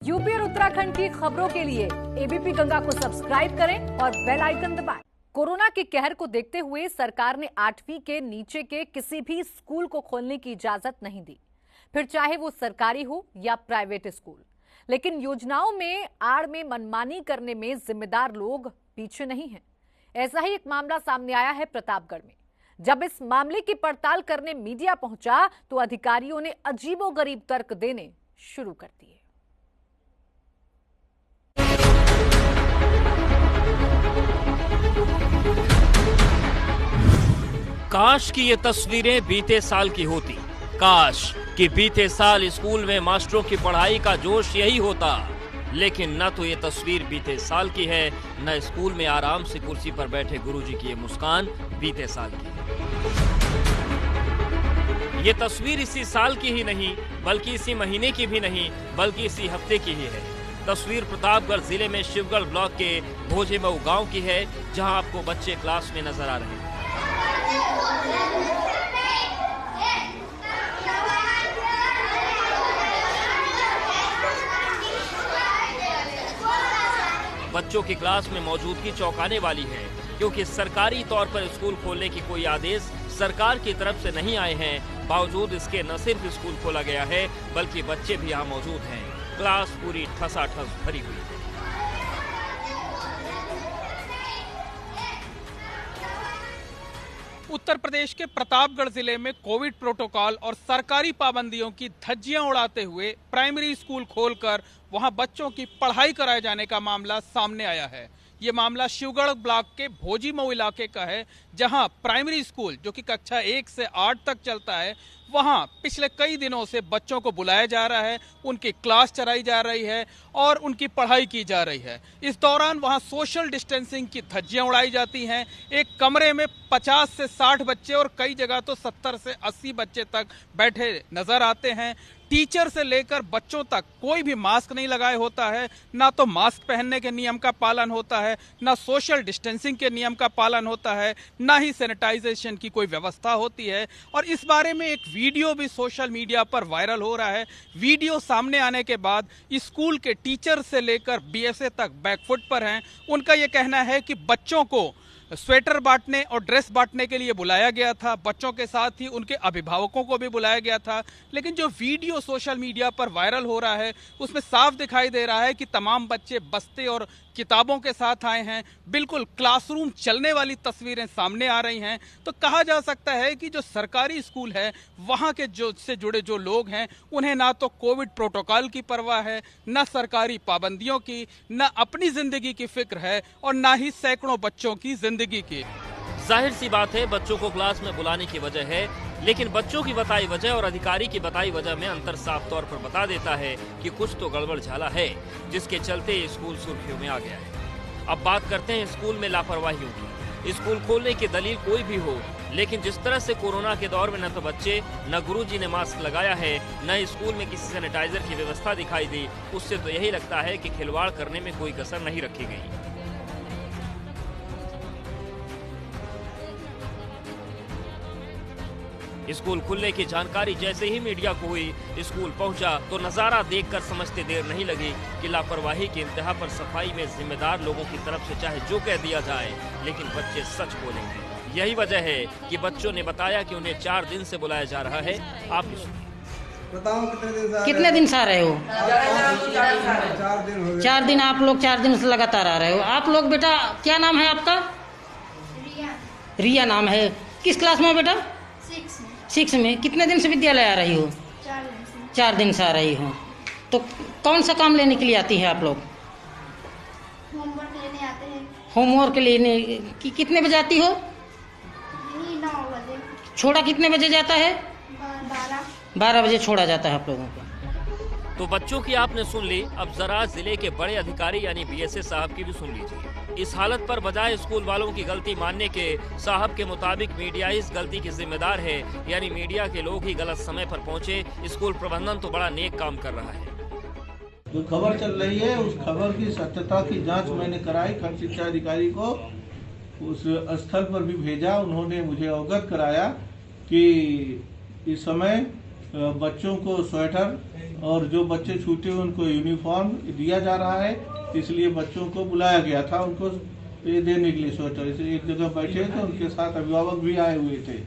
UP और उत्तराखंड की खबरों के लिए एबीपी गंगा को सब्सक्राइब करें और बेल आइकन दबाएं। कोरोना के कहर को देखते हुए सरकार ने 8वीं के नीचे के किसी भी स्कूल को खोलने की इजाजत नहीं दी, फिर चाहे वो सरकारी हो या प्राइवेट स्कूल। लेकिन योजनाओं में आड़ में मनमानी करने में जिम्मेदार लोग पीछे नहीं हैं। ऐसा ही एक मामला सामने आया है प्रतापगढ़ में। जब इस मामले की पड़ताल करने मीडिया पहुंचा तो अधिकारियों ने अजीबोगरीब तर्क देने शुरू कर दिए। काश कि ये तस्वीरें बीते साल की होती, काश कि बीते साल स्कूल में मास्टरों की पढ़ाई का जोश यही होता। लेकिन न तो ये तस्वीर बीते साल की है, न स्कूल में आराम से कुर्सी पर बैठे गुरुजी की ये मुस्कान बीते साल की है। ये तस्वीर इसी साल की ही नहीं, बल्कि इसी महीने की भी नहीं, बल्कि इसी हफ्ते की ही है। तस्वीर प्रतापगढ़ जिले में शिवगढ़ ब्लॉक के भोजेमऊ गांव की है, जहां आपको बच्चे क्लास में नजर आ रहे हैं। बच्चों की क्लास में मौजूदगी चौंकाने वाली है, क्योंकि सरकारी तौर पर स्कूल खोलने की कोई आदेश सरकार की तरफ से नहीं आए हैं। बावजूद इसके न सिर्फ स्कूल खोला गया है, बल्कि बच्चे भी यहाँ मौजूद हैं। क्लास पूरी ठसाठस भरी हुई है। उत्तर प्रदेश के प्रतापगढ़ जिले में कोविड प्रोटोकॉल और सरकारी पाबंदियों की धज्जियां उड़ाते हुए प्राइमरी स्कूल खोलकर वहां बच्चों की पढ़ाई कराए जाने का मामला सामने आया है। ये मामला शिवगढ़ ब्लॉक के भोजीमऊ इलाके का है, जहां प्राइमरी स्कूल जो कि कक्षा 1 से 8 तक चलता है, वहां पिछले कई दिनों से बच्चों को बुलाया जा रहा है, उनकी क्लास चलाई जा रही है और उनकी पढ़ाई की जा रही है। इस दौरान वहां सोशल डिस्टेंसिंग की धज्जियां उड़ाई जाती हैं। एक कमरे में 50 से 60 बच्चे और कई जगह तो 70 से 80 बच्चे तक बैठे नजर आते हैं। टीचर से लेकर बच्चों तक कोई भी मास्क नहीं लगाए होता है, ना तो मास्क पहनने के नियम का पालन होता है, ना सोशल डिस्टेंसिंग के नियम का पालन होता है, ना ही सैनिटाइजेशन की कोई व्यवस्था होती है। और इस बारे में एक वीडियो भी सोशल मीडिया पर वायरल हो रहा है। वीडियो सामने आने के बाद स्कूल के टीचर से लेकर बीएसए तक बैकफुट पर हैं। उनका यह कहना है कि बच्चों को स्वेटर बांटने और ड्रेस बांटने के लिए बुलाया गया था, बच्चों के साथ ही उनके अभिभावकों को भी बुलाया गया था। लेकिन जो वीडियो सोशल मीडिया पर वायरल हो रहा है, उसमें साफ दिखाई दे रहा है कि तमाम बच्चे बस्ते और किताबों के साथ आए हैं। बिल्कुल क्लासरूम चलने वाली तस्वीरें सामने आ रही हैं। तो कहा जा सकता है कि जो सरकारी स्कूल है, वहाँ के जो से जुड़े जो लोग हैं, उन्हें ना तो कोविड प्रोटोकॉल की परवाह है, ना सरकारी पाबंदियों की, ना अपनी जिंदगी की फिक्र है और ना ही सैकड़ों बच्चों की जिंदगी की। जाहिर सी बात है, बच्चों को क्लास में बुलाने की वजह है, लेकिन बच्चों की बताई वजह और अधिकारी की बताई वजह में अंतर साफ तौर पर बता देता है कि कुछ तो गड़बड़ झाला है, जिसके चलते ये स्कूल सुर्खियों में आ गया है। अब बात करते हैं स्कूल में लापरवाहियों की। स्कूल खोलने की दलील कोई भी हो, लेकिन जिस तरह से कोरोना के दौर में न तो बच्चे न गुरुजी ने मास्क लगाया है, न स्कूल में किसी सैनिटाइजर की व्यवस्था दिखाई दी, उससे तो यही लगता है कि खिलवाड़ करने में कोई कसर नहीं रखी गई। स्कूल खुलने की जानकारी जैसे ही मीडिया को हुई, स्कूल पहुंचा तो नजारा देखकर समझते देर नहीं लगी कि लापरवाही की इंतहा पर सफाई में जिम्मेदार लोगों की तरफ से चाहे जो कह दिया जाए, लेकिन बच्चे सच बोलेंगे। यही वजह है कि बच्चों ने बताया कि उन्हें 4 दिन से बुलाया जा रहा है। आप भी सुनिए। कितने दिन से आ रहे हो? 4 दिन। आप लोग 4 दिन से लगातार आ रहे हो। आप लोग बेटा, क्या नाम है आपका? रिया नाम है। किस क्लास में बेटा? 6 में। कितने दिन से विद्यालय आ रही हो? 4 दिन से आ रही हो। तो कौन सा काम लेने के लिए आती है आप लोग? होमवर्क लेने आते हैं। होमवर्क लेने कितने बजे आती हो? 9 बजे। छोड़ा कितने बजे जाता है? 12 बजे छोड़ा जाता है आप लोगों को। तो बच्चों की आपने सुन ली, अब जरा जिले के बड़े अधिकारी यानी बीएसए साहब की भी सुन लीजिए। इस हालत पर बजाय स्कूल वालों की गलती मानने के, साहब के मुताबिक मीडिया इस गलती की जिम्मेदार है, यानी मीडिया के लोग ही गलत समय पर पहुंचे। स्कूल प्रबंधन तो बड़ा नेक काम कर रहा है। जो खबर चल रही है, उस खबर की सत्यता की जांच मैंने कराई। खंड शिक्षा अधिकारी को उस स्थल पर भी भेजा। उन्होंने मुझे अवगत कराया कि इस समय बच्चों को स्वेटर और जो बच्चे छूटे उनको यूनिफॉर्म दिया जा रहा है, इसलिए बच्चों को बुलाया गया था उनको ये देने के लिए स्वेटर। इसलिए एक जगह बैठे तो उनके साथ अभिभावक भी आए हुए थे।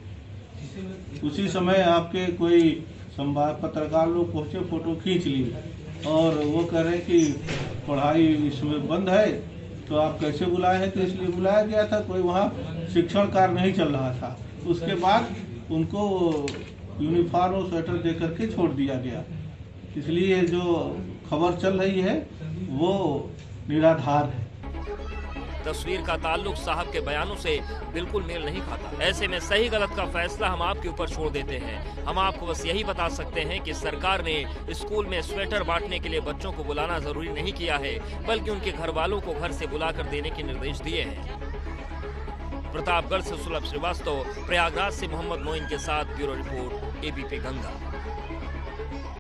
उसी समय आपके कोई संवाद पत्रकार लोग पहुंचे, फोटो खींच ली और वो कह रहे कि पढ़ाई इसमें बंद है तो आप कैसे बुलाए हैं, तो इसलिए बुलाया गया था, कोई वहाँ शिक्षण कार्य नहीं चल रहा था। उसके बाद उनको यूनिफॉर्म और स्वेटर दे करके छोड़ दिया गया। इसलिए जो खबर चल रही है वो निराधार है। तस्वीर का ताल्लुक साहब के बयानों से बिल्कुल मेल नहीं खाता। ऐसे में सही गलत का फैसला हम आपके ऊपर छोड़ देते हैं। हम आपको बस यही बता सकते हैं कि सरकार ने स्कूल में स्वेटर बांटने के लिए बच्चों को बुलाना जरूरी नहीं किया है, बल्कि उनके घर वालों को घर से बुलाकर देने के निर्देश दिए हैं। प्रतापगढ़ से सुलभ श्रीवास्तव, प्रयागराज से मोहम्मद मोइन के साथ ब्यूरो रिपोर्ट, एबीपी गंगा।